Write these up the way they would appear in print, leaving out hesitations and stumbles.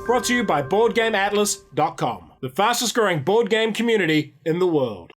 brought to you by BoardGameAtlas.com, the fastest growing board game community in the world.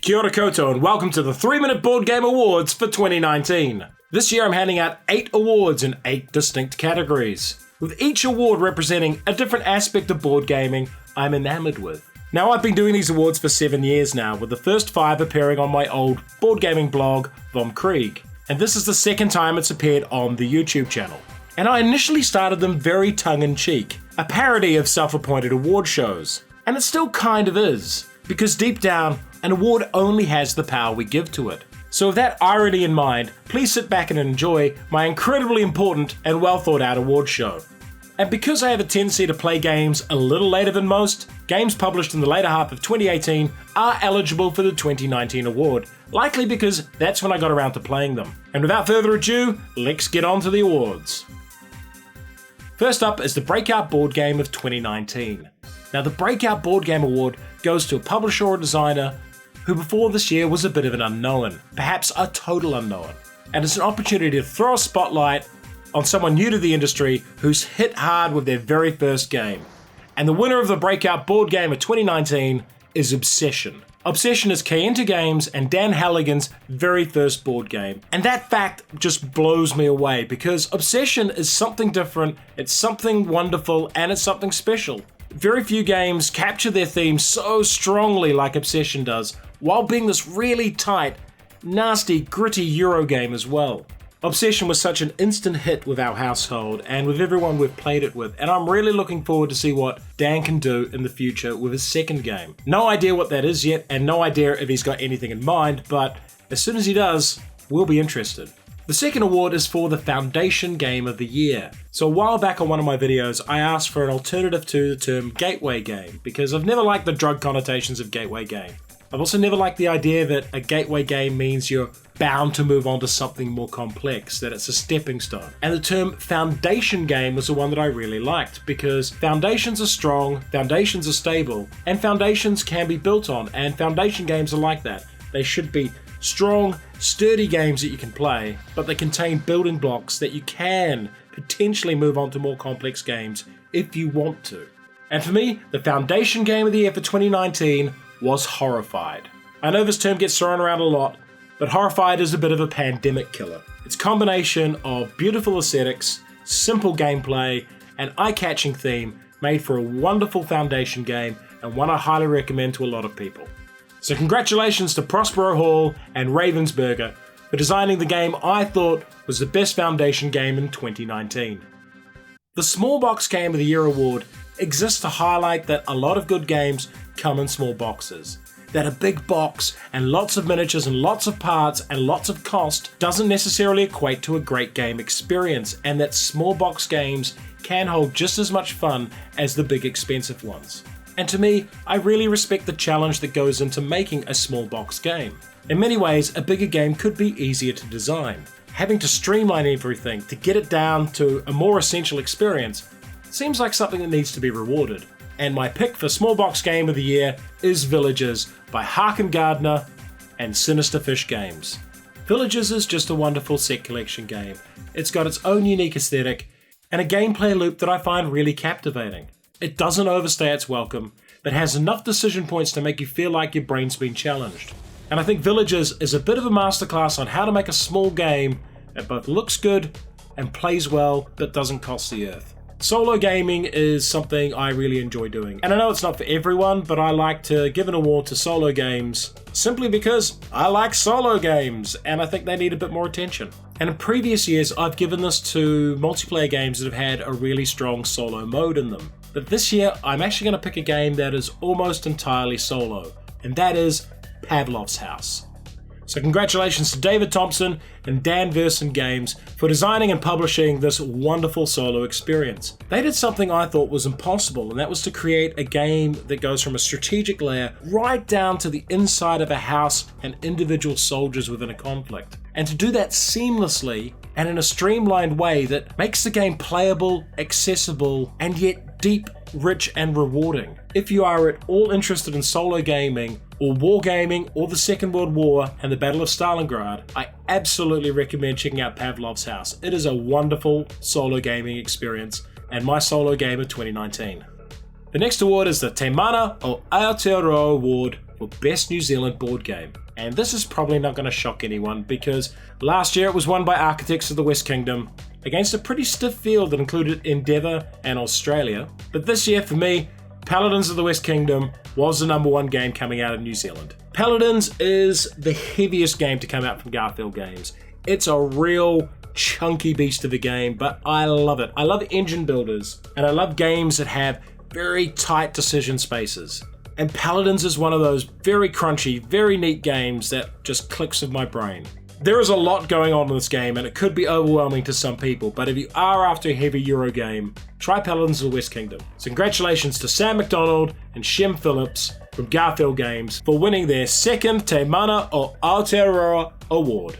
Kia ora koutou and welcome to the 3-Minute Board Game Awards for 2019. This year I'm handing out 8 awards in 8 distinct categories, with each award representing a different aspect of board gaming I'm enamored with. Now, I've been doing these awards for 7 years now, with the first 5 appearing on my old board gaming blog, Vom Krieg, and this is the second time it's appeared on the YouTube channel. And I initially started them very tongue-in-cheek, a parody of self-appointed award shows. And it still kind of is, because deep down, an award only has the power we give to it. So with that irony in mind, please sit back and enjoy my incredibly important and well thought out award show. And because I have a tendency to play games a little later than most, games published in the later half of 2018 are eligible for the 2019 award, likely because that's when I got around to playing them. And without further ado, let's get on to the awards. First up is the Breakout Board Game of 2019. Now, the Breakout Board Game Award goes to a publisher or designer who before this year was a bit of an unknown, perhaps a total unknown. And it's an opportunity to throw a spotlight on someone new to the industry who's hit hard with their very first game. And the winner of the Breakout Board Game of 2019 is Obsession. Obsession is Kayenta Games and Dan Halligan's very first board game. And that fact just blows me away because Obsession is something different, it's something wonderful, and it's something special. Very few games capture their theme so strongly like Obsession does, while being this really tight, nasty, gritty Euro game as well. Obsession was such an instant hit with our household and with everyone we've played it with, and I'm really looking forward to see what Dan can do in the future with his second game. No idea what that is yet, and no idea if he's got anything in mind, but as soon as he does, we'll be interested. The second award is for the Foundation Game of the Year. So a while back on one of my videos, I asked for an alternative to the term gateway game, because I've never liked the drug connotations of gateway game. I've also never liked the idea that a gateway game means you're bound to move on to something more complex, that it's a stepping stone. And the term foundation game was the one that I really liked, because foundations are strong, foundations are stable, and foundations can be built on, and foundation games are like that. They should be strong, sturdy games that you can play, but they contain building blocks that you can potentially move on to more complex games if you want to. And for me, the Foundation Game of the Year for 2019 was Horrified. I know this term gets thrown around a lot, but Horrified is a bit of a pandemic killer. It's a combination of beautiful aesthetics, simple gameplay, and eye-catching theme made for a wonderful Foundation game, and one I highly recommend to a lot of people. So congratulations to Prospero Hall and Ravensburger for designing the game I thought was the best Foundation game in 2019. The Small Box Game of the Year award exists to highlight that a lot of good games come in small boxes. That a big box and lots of miniatures and lots of parts and lots of cost doesn't necessarily equate to a great game experience, and that small box games can hold just as much fun as the big expensive ones. And to me, I really respect the challenge that goes into making a small box game. In many ways, a bigger game could be easier to design. Having to streamline everything to get it down to a more essential experience seems like something that needs to be rewarded. And my pick for Small Box Game of the Year is Villages by Harkin Gardner and Sinister Fish Games. Villages is just a wonderful set collection game. It's got its own unique aesthetic and a gameplay loop that I find really captivating. It doesn't overstay its welcome, but has enough decision points to make you feel like your brain's been challenged. And I think Villages is a bit of a masterclass on how to make a small game that both looks good and plays well but doesn't cost the earth. Solo gaming is something I really enjoy doing, and I know it's not for everyone, but I like to give an award to solo games simply because I like solo games and I think they need a bit more attention. And in previous years I've given this to multiplayer games that have had a really strong solo mode in them. But this year I'm actually going to pick a game that is almost entirely solo, and that is Pavlov's House. So congratulations to David Thompson and Dan Versen Games for designing and publishing this wonderful solo experience. They did something I thought was impossible, and that was to create a game that goes from a strategic layer right down to the inside of a house and individual soldiers within a conflict. And to do that seamlessly and in a streamlined way that makes the game playable, accessible, and yet deep, rich, and rewarding. If you are at all interested in solo gaming, or wargaming, or the Second World War and the Battle of Stalingrad, I absolutely recommend checking out Pavlov's House. It is a wonderful solo gaming experience and my solo game of 2019. The next award is the Te Mana o Aotearoa Award for Best New Zealand Board Game. And this is probably not going to shock anyone because last year it was won by Architects of the West Kingdom against a pretty stiff field that included Endeavour and Australia. But this year for me, Paladins of the West Kingdom was the #1 game coming out of New Zealand. Paladins is the heaviest game to come out from Garfield Games. It's a real chunky beast of a game, but I love it. I love engine builders, and I love games that have very tight decision spaces. And Paladins is one of those very crunchy, very neat games that just clicks with my brain. There is a lot going on in this game, and it could be overwhelming to some people, but if you are after a heavy Euro game, try Paladins of the West Kingdom. So congratulations to Sam McDonald and Shem Phillips from Garfield Games for winning their second Te Mana o Aotearoa Award.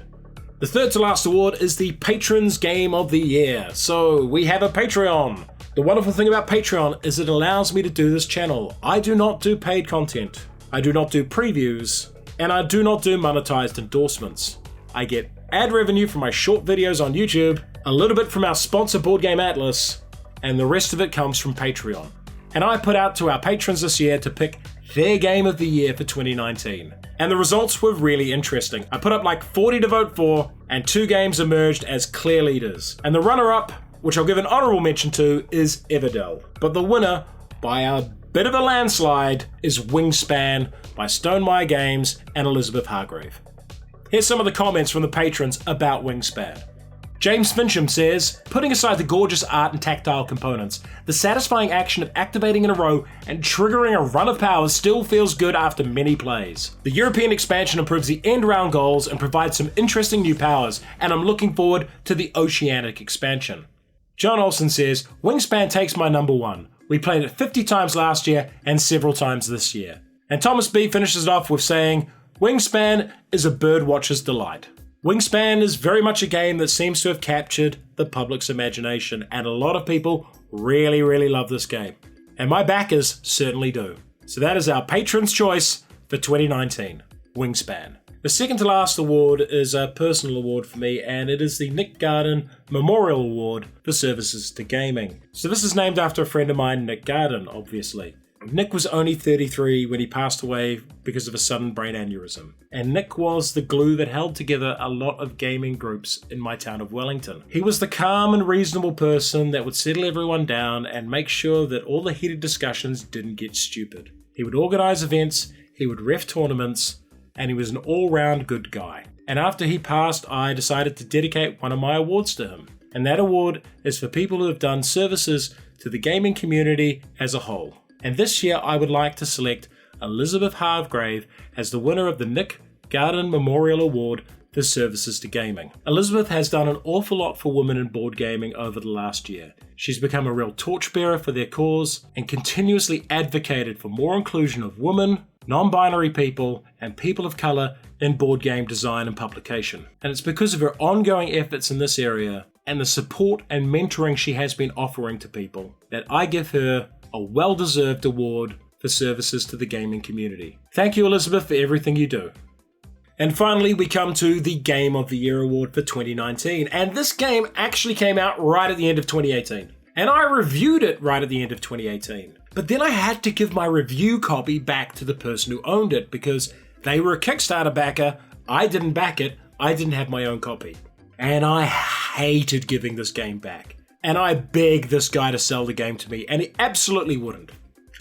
The third to last award is the Patrons Game of the Year. So we have a Patreon. The wonderful thing about Patreon is it allows me to do this channel. I do not do paid content. I do not do previews, and I do not do monetized endorsements. I get ad revenue from my short videos on YouTube, a little bit from our sponsor Board Game Atlas, and the rest of it comes from Patreon. And I put out to our patrons this year to pick their game of the year for 2019. And the results were really interesting. I put up like 40 to vote for, and 2 games emerged as clear leaders. And the runner-up, which I'll give an honourable mention to, is Everdell. But the winner, by a bit of a landslide, is Wingspan by Stonemaier Games and Elizabeth Hargrave. Here's some of the comments from the patrons about Wingspan. James Fincham says, putting aside the gorgeous art and tactile components, the satisfying action of activating in a row and triggering a run of powers still feels good after many plays. The European expansion improves the end-round goals and provides some interesting new powers, and I'm looking forward to the Oceanic expansion. John Olsen says, Wingspan takes my #1. We played it 50 times last year and several times this year. And Thomas B finishes it off with saying, Wingspan is a birdwatcher's delight. Wingspan is very much a game that seems to have captured the public's imagination, and a lot of people really, really love this game. And my backers certainly do. So that is our patron's choice for 2019, Wingspan. The second to last award is a personal award for me, and it is the Nick Garden Memorial Award for Services to Gaming. So this is named after a friend of mine, Nick Garden, obviously. Nick was only 33 when he passed away because of a sudden brain aneurysm. And Nick was the glue that held together a lot of gaming groups in my town of Wellington. He was the calm and reasonable person that would settle everyone down and make sure that all the heated discussions didn't get stupid. He would organise events, he would ref tournaments, and he was an all-round good guy. And after he passed, I decided to dedicate one of my awards to him. And that award is for people who have done services to the gaming community as a whole. And this year I would like to select Elizabeth Hargrave as the winner of the Nick Garden Memorial Award for Services to Gaming. Elizabeth has done an awful lot for women in board gaming over the last year. She's become a real torchbearer for their cause and continuously advocated for more inclusion of women, non-binary people, and people of colour in board game design and publication. And it's because of her ongoing efforts in this area and the support and mentoring she has been offering to people that I give her a well-deserved award for services to the gaming community. Thank you, Elizabeth, for everything you do. And finally, we come to the Game of the Year award for 2019. And this game actually came out right at the end of 2018. And I reviewed it right at the end of 2018. But then I had to give my review copy back to the person who owned it because they were a Kickstarter backer, I didn't back it, I didn't have my own copy. And I hated giving this game back. And I begged this guy to sell the game to me, and he absolutely wouldn't.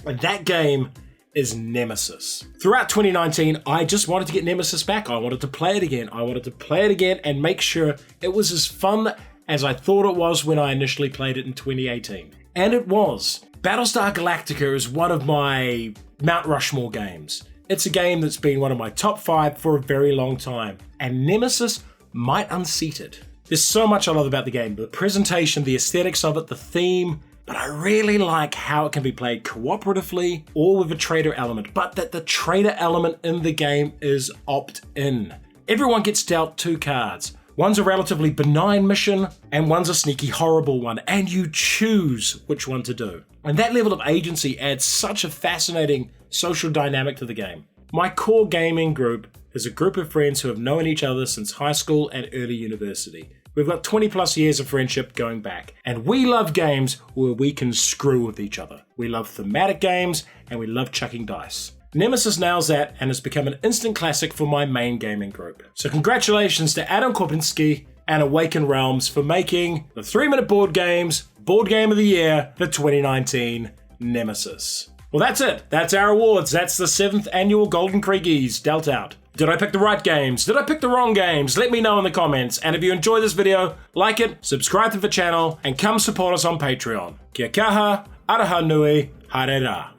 And that game is Nemesis. Throughout 2019, I just wanted to get Nemesis back. I wanted to play it again. I wanted to play it again and make sure it was as fun as I thought it was when I initially played it in 2018. And it was. Battlestar Galactica is one of my Mount Rushmore games. It's a game that's been one of my top 5 for a very long time, and Nemesis might unseat it. There's so much I love about the game, the presentation, the aesthetics of it, the theme, but I really like how it can be played cooperatively or with a trader element, but that the trader element in the game is opt-in. Everyone gets dealt 2 cards. One's a relatively benign mission, and one's a sneaky horrible one, and you choose which one to do. And that level of agency adds such a fascinating social dynamic to the game. My core gaming group is a group of friends who have known each other since high school and early university. We've got 20 plus years of friendship going back, and we love games where we can screw with each other. We love thematic games, and we love chucking dice. Nemesis nails that and has become an instant classic for my main gaming group. So congratulations to Adam Kopinski and Awaken Realms for making the 3-minute board games Board Game of the Year for 2019 Nemesis. Well, that's it. That's our awards. That's the 7th annual Golden KRIEGY'S dealt out. Did I pick the right games? Did I pick the wrong games? Let me know in the comments. And if you enjoy this video, like it, subscribe to the channel, and come support us on Patreon. Kia kaha, araha nui, haere rā.